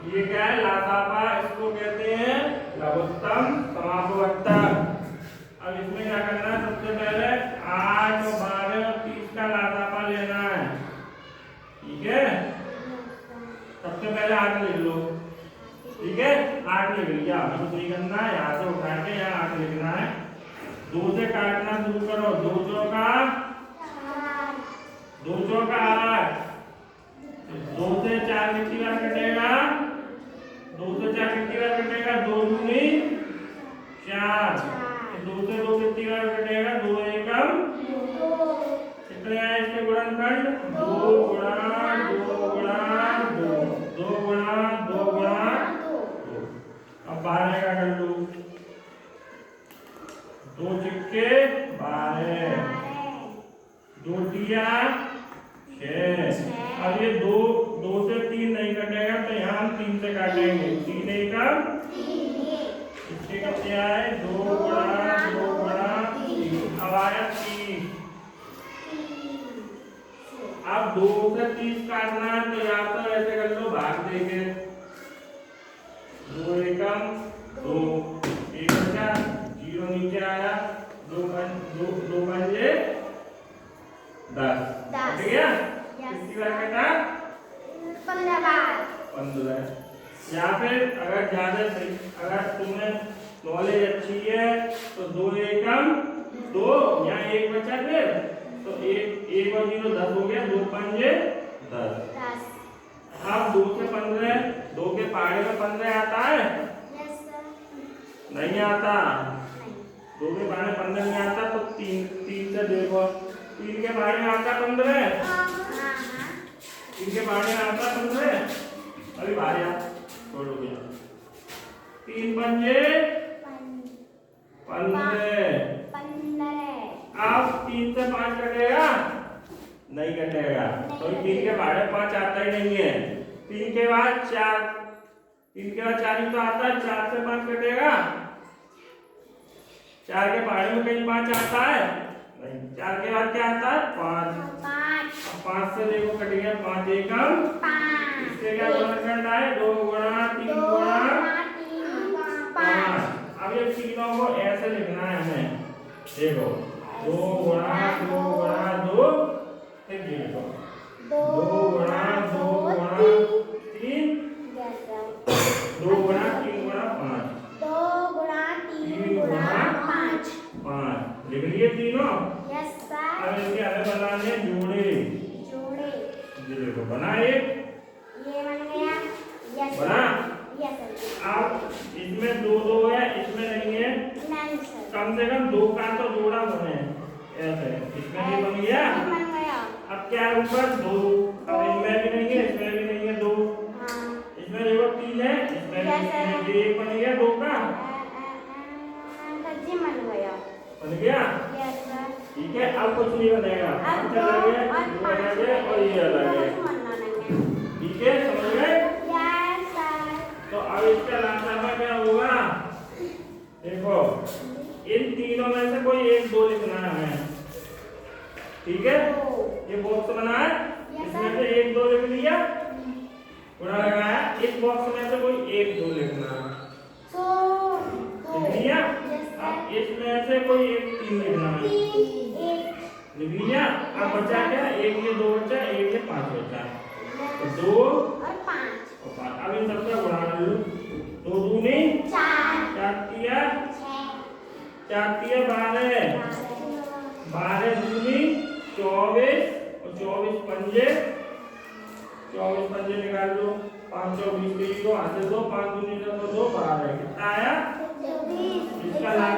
ये क्या है? लासापा, इसको कहते हैं लघुत्तम समापवर्तक। अब इसमें क्या करना है? सबसे पहले 8 और 12 और 30 का लासापा लेना है। ठीक है, सबसे पहले 8 लिख लो। ठीक है, 8 लिख लिया। अब कुछ नहीं करना है, यहाँ से उठा के यहाँ 8 लिखना है। 2 से काटना शुरू करो। 2 चौका 8। 2 से 4 कितनी बार कटेगा? 2 से 4 कितनी बार कटेगा? 2 दूनी 4। 2 से 2 कितनी बार कटेगा? 2 एकम 2। कितने आए इसके गुणनखंड? 2 गुणा 2 गुणा 2, 2 गुणा 2 गुणा 2। अब 12 का कर लो। 2 चिक्के 12, 2 दिया 6। अब ये 2 से 3 नहीं कटेगा तो यहाँ हम 3 से काटेंगे। 3 एकम 3। इसके कितने आए? 2 गुणा 2 गुणा 3। अब आया 30। अब 2 से 30 काटना है तो यहाँ तो ऐसे कर लो, भाग देंगे। 2 एकम 2, 1 बचा, 0 नीचे आया। 2 पंजे 10। कट गया? कितनी बार कटा? 15 बार। 15। यहाँ पे अगर ज्यादा सही, अगर तुम्हें नॉलेज अच्छी है तो 2 एकम 2, यहाँ 1 बचा फिर तो 1 और 0 10 हो गया। 2 पंजे 10। अब 2 से 15, 2 के पहाड़े में 15 आता है? नहीं आता। 2 के पहाड़े 15 नहीं आता तो 3 से देखो। 3 के पहाड़े में आता 15। 3 के पहाड़े में आता 15। अभी बाहर आ, छोड़ो भैया। 3 पंजे 15। अब 3 से 5 कटेगा? नहीं कटेगा। तो 3 के पहाड़े 5 आता ही नहीं है। 3 के बाद 4, 3 के बाद 4 ही तो आता है। 4 से 5 कटेगा? 4 के पहाड़े में कहीं 5 आता है? नहीं। 4 के बाद क्या आता है? 5। 5 से देखो कट गया। 5 एकम 5। इससे क्या गुणनखंड आए? 2 गुणा 3 गुणा 5। अब ये तीनों को ऐसे लिखना है हमें। देखो 2 गुणा 2 गुणा 2, फिर देखो 2 गुणा 2 गुणा 3, 2 गुणा 3 गुणा 5, 2 गुणा 3 गुणा 5। लिख लिए तीनों? Yes sir. अब इसके हमें बनाने जोड़े। ये देखो बना एक। ये बन गया। यस बना? Yes sir. अब इसमें 2 2 है, इसमें नहीं है। नहीं सर। कम से कम 2 का तो जोड़ा बने ऐसे। इसमें भी बन गया। अब क्या है ऊपर? 2। अब इनमें भी नहीं है, इसमें भी नहीं है 2। इसमें देखो 3 है, इसमें भी 1 बन गया 2 का। बन गया? Yes sir. ठीक है, अब कुछ नहीं बनेगा। अब चलेंगे और ये अलग है। ठीक है, समझ गए? Yes sir. तो अब इसका लासापा क्या होगा? देखो इन तीनों में से कोई 1 2 लिखना है हमें। ठीक है, ये बॉक्स बना है, इसमें से 1 2 लिख लिया, गुणा लगाया। इस बॉक्स में से कोई 1 2 लिखना है, लिख लिया। अब इसमें से कोई 1 3 लिखना है, लिख लिया। अब बचा क्या? 1 ये 2 बचा, 1 ये 5 बचा। 2 और 5। अब इन सबका गुणा कर लो। 2 दूनी 4, 4 तिया 12, 12 दूनी 24 और 24 पंजे, 24 पंजे निकाल लो। 5 24 के 2 हाथ से 2, 5 दूनी 2 12। कितना आया? इसका लाभ